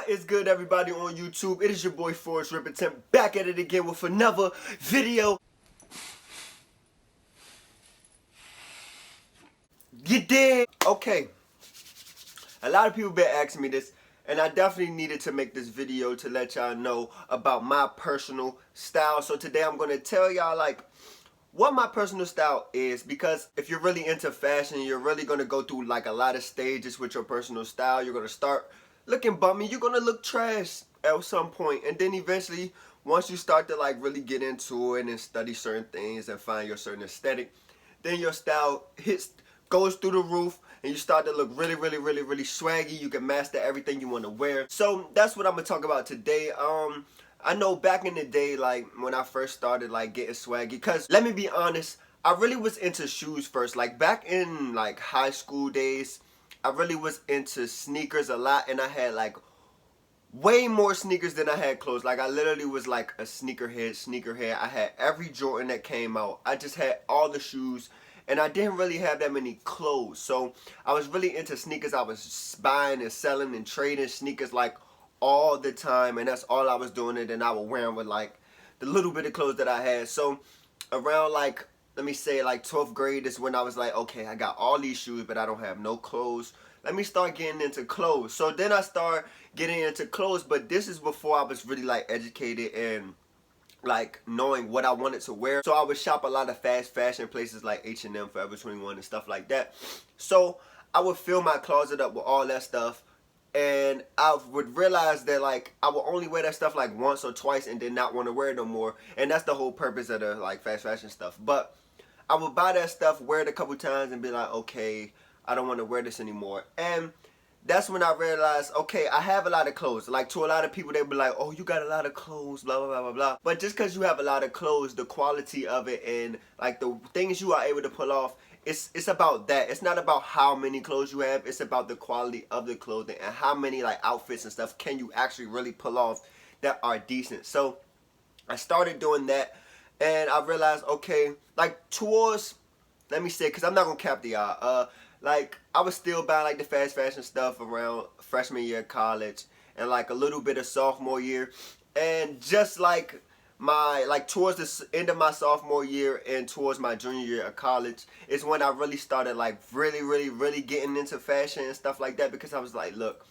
What is good, everybody on YouTube? It is your boy Forrest Ripperton back at it again with another video. You did? Okay. A lot of people been asking me this, and I definitely needed to make this video to let y'all know about my personal style. So today I'm going to tell y'all what my personal style is, because if you're really into fashion, you're really going to go through a lot of stages with your personal style. You're going to start looking bummy, you're going to look trash at some point, and then eventually once you start to really get into it and study certain things and find your certain aesthetic, then your style goes through the roof and you start to look really swaggy. You can master everything you want to wear. So that's what I'm going to talk about today. I know back in the day, when I first started getting swaggy, because let me be honest, I really was into shoes first. Back in high school days, I really was into sneakers a lot, and I had way more sneakers than I had clothes. I literally was a sneakerhead. I had every Jordan that came out. I just had all the shoes, and I didn't really have that many clothes. So I was really into sneakers. I was buying and selling and trading sneakers all the time, and that's all I was doing. It, and I would wear them with the little bit of clothes that I had. So around let me say 12th grade is when I was okay, I got all these shoes but I don't have no clothes. Let me start getting into clothes. So then I start getting into clothes, but this is before I was really educated and knowing what I wanted to wear. So I would shop a lot of fast fashion places like H&M, Forever 21 and stuff like that. So I would fill my closet up with all that stuff, and I would realize that I would only wear that stuff once or twice and then not want to wear it no more. And that's the whole purpose of the fast fashion stuff. But I would buy that stuff, wear it a couple times, and be okay, I don't want to wear this anymore. And that's when I realized, okay, I have a lot of clothes. To a lot of people, they be oh, you got a lot of clothes, blah, blah, blah, blah, blah. But just because you have a lot of clothes, the quality of it and the things you are able to pull off, it's about that. It's not about how many clothes you have. It's about the quality of the clothing and how many outfits and stuff can you actually really pull off that are decent. So I started doing that, and I realized, okay, towards, let me say, because I'm not going to cap the y'all, I was still buying the fast fashion stuff around freshman year of college and a little bit of sophomore year. And just my towards the end of my sophomore year and towards my junior year of college is when I really started really getting into fashion and stuff like that, because I was look,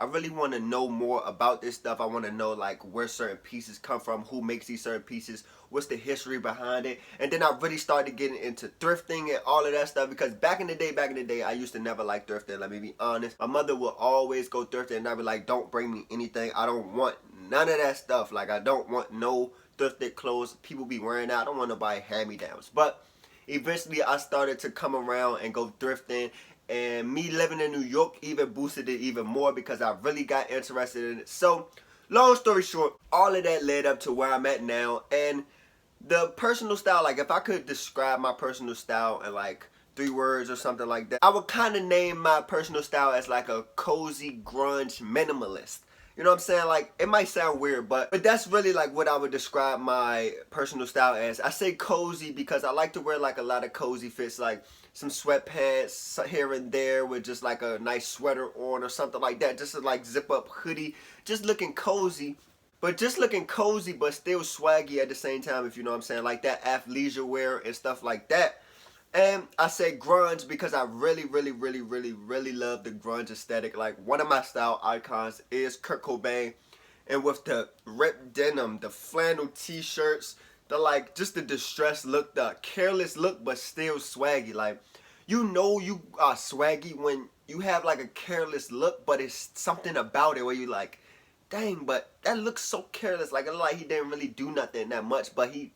I really want to know more about this stuff. I want to know where certain pieces come from, who makes these certain pieces, what's the history behind it. And then I really started getting into thrifting and all of that stuff, because back in the day, I used to never like thrifting. Let me be honest. My mother would always go thrifting, and I'd be don't bring me anything. I don't want none of that stuff. I don't want no thrifted clothes people be wearing that. I don't want nobody hand-me-downs. But eventually I started to come around and go thrifting. And me living in New York even boosted it even more, because I really got interested in it. So, long story short, all of that led up to where I'm at now. And the personal style, if I could describe my personal style in 3 words or something like that, I would kind of name my personal style as a cozy grunge minimalist. You know what I'm saying? It might sound weird, but that's really what I would describe my personal style as. I say cozy because I like to wear a lot of cozy fits, some sweatpants here and there with just a nice sweater on or something like that. Just a zip up hoodie, just looking cozy. But still swaggy at the same time, if you know what I'm saying. That athleisure wear and stuff like that. And I say grunge because I really love the grunge aesthetic. One of my style icons is Kurt Cobain. And with the ripped denim, the flannel t-shirts, just the distressed look, the careless look, but still swaggy. You know you are swaggy when you have a careless look, but it's something about it where you dang, but that looks so careless. It look he didn't really do nothing that much, but he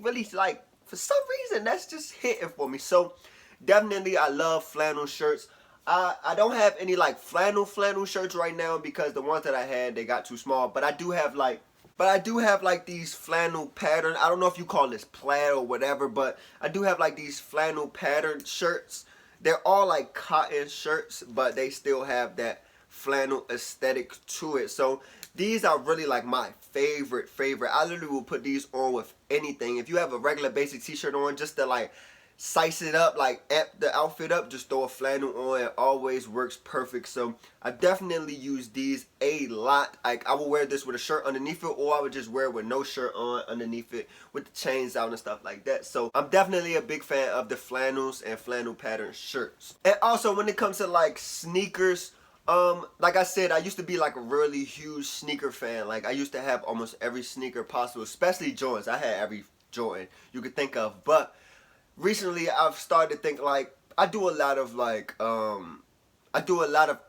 really for some reason that's just hitting for me. So definitely I love flannel shirts. I don't have any flannel shirts right now, because the ones that I had, they got too small. But I do have these flannel pattern. I don't know if you call this plaid or whatever, but I do have these flannel patterned shirts. They're all cotton shirts, but they still have that flannel aesthetic to it. So these are really my favorite. I literally will put these on with anything. If you have a regular basic t-shirt on, just to size it up, like amp the outfit up, just throw a flannel on. It always works perfect. So I definitely use these a lot. Like I will wear this with a shirt underneath it, or I would just wear it with no shirt on underneath it with the chains out and stuff like that. So I'm definitely a big fan of the flannels and flannel pattern shirts. And also when it comes to like sneakers, like I said, I used to be like a really huge sneaker fan. Like I used to have almost every sneaker possible, especially Jordans. I had every Jordan you could think of. But recently I've started to think like I do a lot of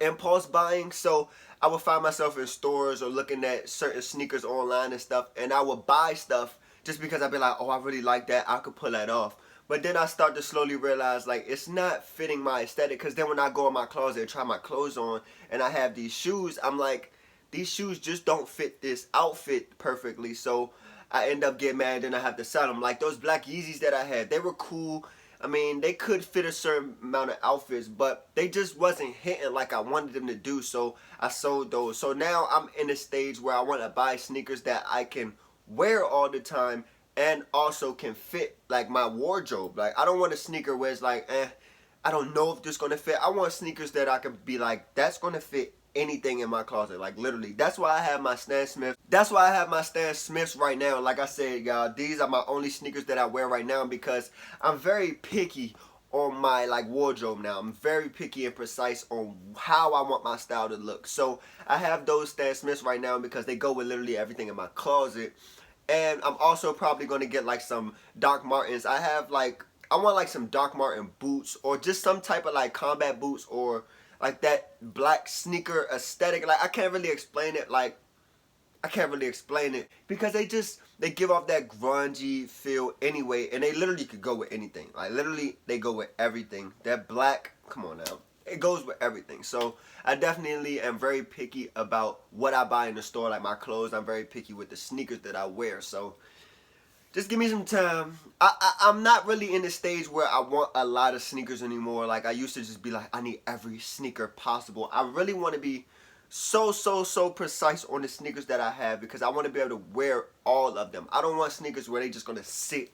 impulse buying. So I would find myself in stores or looking at certain sneakers online and stuff, and I would buy stuff just because I'd be like, oh, I really like that, I could pull that off. But then I start to slowly realize like it's not fitting my aesthetic, because then when I go in my closet and try my clothes on and I have these shoes, I'm like, these shoes just don't fit this outfit perfectly. So I end up getting mad and I have to sell them. Like those black Yeezys that I had, they were cool. I mean, they could fit a certain amount of outfits, but they just wasn't hitting like I wanted them to do, so I sold those. So now I'm in a stage where I want to buy sneakers that I can wear all the time and also can fit like my wardrobe. Like I don't want a sneaker where it's like, I don't know if this gonna fit. I want sneakers that I can be like, that's gonna fit anything in my closet, like literally. That's why I have my Stan Smith. That's why I have my Stan Smiths right now. Like I said, y'all, these are my only sneakers that I wear right now, because I'm very picky on my like wardrobe now. I'm very picky and precise on how I want my style to look. So I have those Stan Smiths right now because they go with literally everything in my closet. And I'm also probably going to get like some Doc Martens. I want like some Doc Marten boots, or just some type of like combat boots, or like that black sneaker aesthetic. Like I can't really explain it. Like I can't really explain it because they give off that grungy feel anyway, and they literally could go with anything. Like literally they go with everything. That black, come on now. It goes with everything. So I definitely am very picky about what I buy in the store, like my clothes. I'm very picky with the sneakers that I wear. So just give me some time. I'm not really in the stage where I want a lot of sneakers anymore. Like I used to just be like, I need every sneaker possible. I really want to be so precise on the sneakers that I have, because I want to be able to wear all of them. I don't want sneakers where they just going to sit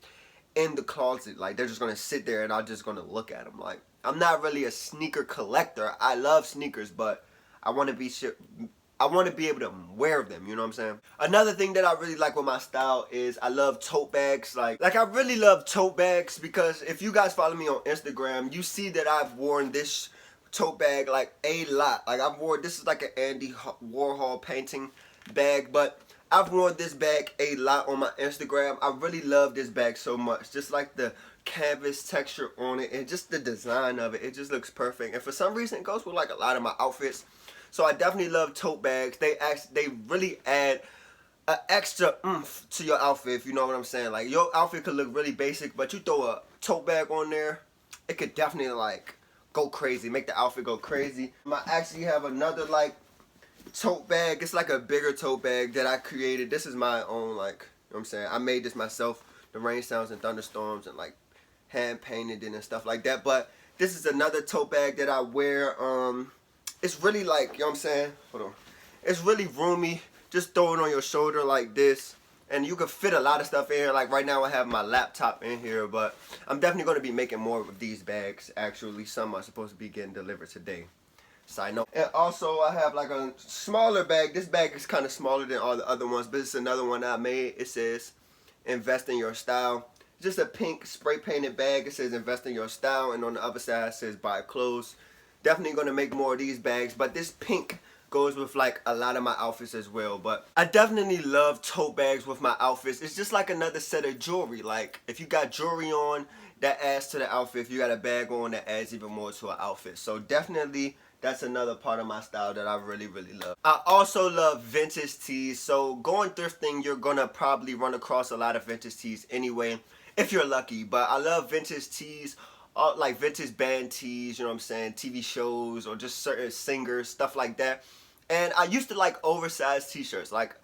in the closet. Like they're just going to sit there and I'm just going to look at them. Like I'm not really a sneaker collector. I love sneakers, but I want to be able to wear them, you know what I'm saying? Another thing that I really like with my style is I love tote bags. Like I really love tote bags, because if you guys follow me on Instagram, you see that I've worn this tote bag like a lot. Like this is like an Andy Warhol painting bag, but I've worn this bag a lot on my Instagram. I really love this bag so much. Just like the canvas texture on it and just the design of it. It just looks perfect. And for some reason it goes with like a lot of my outfits. So I definitely love tote bags. They really add an extra oomph to your outfit, if you know what I'm saying. Like your outfit could look really basic, but you throw a tote bag on there, it could definitely like go crazy, make the outfit go crazy. I actually have another like tote bag. It's like a bigger tote bag that I created. This is my own, like, you know what I'm saying. I made this myself. The rain sounds and thunderstorms, and like hand painted it and stuff like that. But this is another tote bag that I wear. It's really like, you know what I'm saying? Hold on. It's really roomy. Just throw it on your shoulder like this. And you can fit a lot of stuff in here. Like right now I have my laptop in here. But I'm definitely going to be making more of these bags. Actually, some are supposed to be getting delivered today. Side note. And also I have like a smaller bag. This bag is kind of smaller than all the other ones. But it's another one I made. It says, invest in your style. Just a pink spray painted bag. It says invest in your style. And on the other side it says buy clothes. Definitely going to make more of these bags, but this pink goes with like a lot of my outfits as well. But I definitely love tote bags with my outfits. It's just like another set of jewelry. Like if you got jewelry on, that adds to the outfit. If you got a bag on, that adds even more to an outfit. So definitely that's another part of my style that I really love. I also love vintage tees. So going thrifting, you're going to probably run across a lot of vintage tees anyway, if you're lucky. But I love vintage tees. Like vintage band tees, you know what I'm saying, TV shows, or just certain singers, stuff like that. And I used to like oversized t-shirts. Like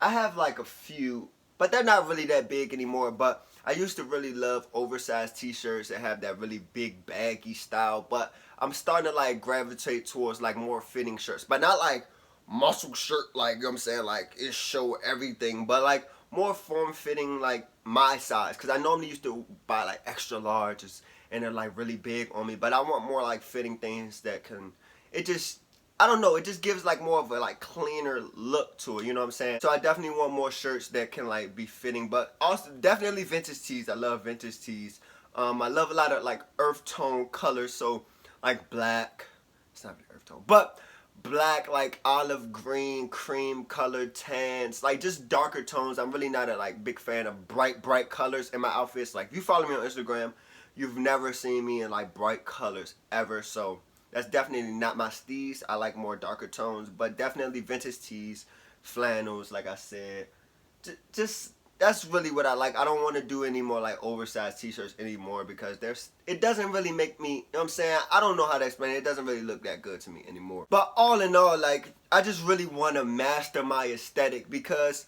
I have like a few, but they're not really that big anymore. But I used to really love oversized t-shirts that have that really big baggy style. But I'm starting to like gravitate towards like more fitting shirts, but not like muscle shirt, like, you know what I'm saying, like it show everything, but like more form-fitting, like my size, because I normally used to buy like extra larges and they're like really big on me, but I want more like fitting things that can, it just, I don't know, it just gives like more of a like cleaner look to it, you know what I'm saying? So I definitely want more shirts that can like be fitting, but also definitely vintage tees. I love vintage tees. I love a lot of like earth tone colors, so like black, it's not earth tone, but black, like olive green, cream colored tans, like just darker tones. I'm really not a like big fan of bright colors in my outfits. Like if you follow me on Instagram, you've never seen me in like bright colors ever, so that's definitely not my steez. I like more darker tones, but definitely vintage tees, flannels, like I said. Just that's really what I like. I don't want to do any more like oversized t-shirts anymore because it doesn't really make me, you know what I'm saying? I don't know how to explain it. It doesn't really look that good to me anymore. But all in all, like, I just really want to master my aesthetic, because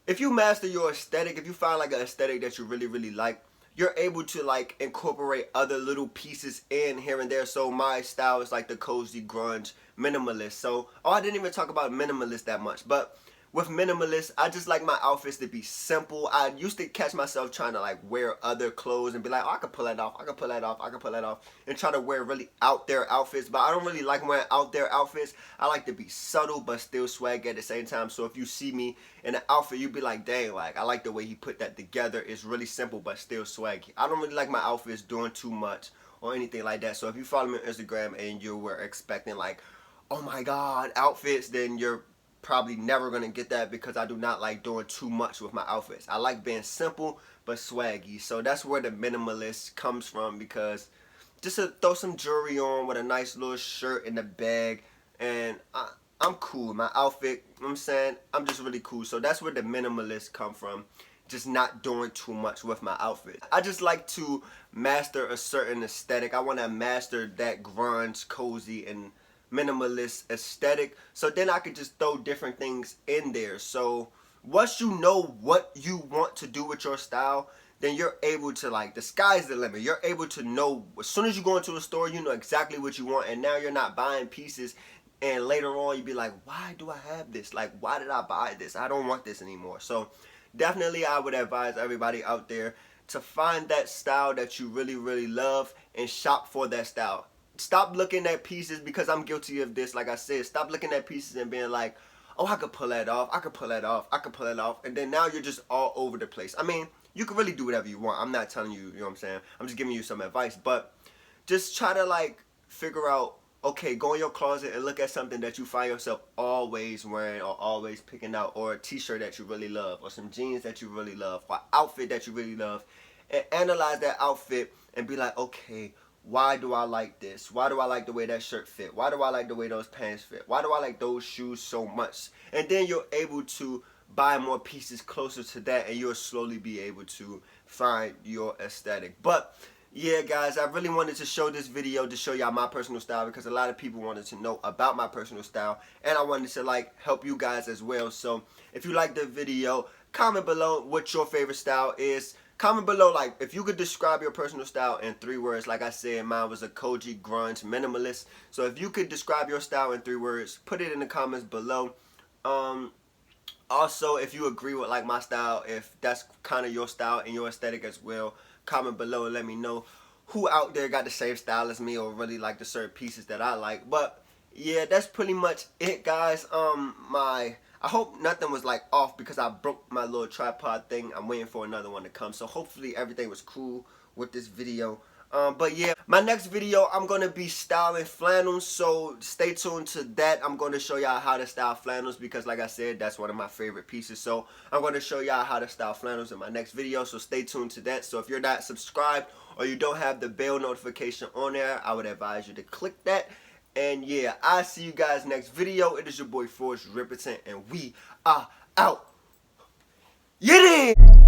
if you master your aesthetic, if you find like an aesthetic that you really like, you're able to like incorporate other little pieces in here and there. So my style is like the cozy grunge minimalist. So, oh, I didn't even talk about minimalist that much, but with minimalist, I just like my outfits to be simple. I used to catch myself trying to like wear other clothes and be like, oh, I could pull that off, I could pull that off, I could pull that off, and try to wear really out there outfits. But I don't really like wearing out there outfits. I like to be subtle but still swag at the same time. So if you see me in an outfit, you'd be like, dang, like I like the way he put that together. It's really simple but still swaggy. I don't really like my outfits doing too much or anything like that. So if you follow me on Instagram and you were expecting like, oh my god, outfits, then you're probably never gonna get that, because I do not like doing too much with my outfits. I like being simple but swaggy. So that's where the minimalist comes from, because just to throw some jewelry on with a nice little shirt in the bag, and I'm cool. My outfit, you know what I'm saying, I'm just really cool. So that's where the minimalist come from. Just not doing too much with my outfit. I just like to master a certain aesthetic. I want to master that grunge, cozy, and minimalist aesthetic, so then I could just throw different things in there. So once you know what you want to do with your style, then you're able to, like, the sky's the limit. You're able to know, as soon as you go into a store, you know exactly what you want, and now you're not buying pieces and later on you'd be like, why do I have this? Like, why did I buy this? I don't want this anymore. So definitely I would advise everybody out there to find that style that you really love and shop for that style. Stop looking at pieces, because I'm guilty of this. Like I said, stop looking at pieces and being like, oh, I could pull that off, I could pull that off, I could pull it off, and then now you're just all over the place. I mean, you can really do whatever you want. I'm not telling you, you know what I'm saying? I'm just giving you some advice, but just try to like figure out, okay, go in your closet and look at something that you find yourself always wearing or always picking out, or a t-shirt that you really love, or some jeans that you really love, or outfit that you really love, and analyze that outfit and be like, okay, why do I like this? Why do I like the way that shirt fit? Why do I like the way those pants fit? Why do I like those shoes so much? And then you're able to buy more pieces closer to that, and you'll slowly be able to find your aesthetic. But yeah, guys, I really wanted to show this video to show y'all my personal style, because a lot of people wanted to know about my personal style, and I wanted to like help you guys as well. So if you like the video, comment below what your favorite style is. Comment below, like, if you could describe your personal style in 3 words. Like I said, mine was a cozy, grunge, minimalist. So if you could describe your style in 3 words, put it in the comments below. Also, if you agree with like my style, if that's kind of your style and your aesthetic as well, comment below and let me know who out there got the same style as me or really like the certain pieces that I like. But yeah, that's pretty much it, guys. I hope nothing was like off, because I broke my little tripod thing. I'm waiting for another one to come, so hopefully everything was cool with this video. But yeah, my next video, I'm going to be styling flannels, so stay tuned to that. I'm going to show y'all how to style flannels, because like I said, that's one of my favorite pieces. So I'm going to show y'all how to style flannels in my next video, so stay tuned to that. So if you're not subscribed or you don't have the bell notification on there, I would advise you to click that. And yeah, I'll see you guys next video. It is your boy Forrest Ripperton, and we are out. Yiddy!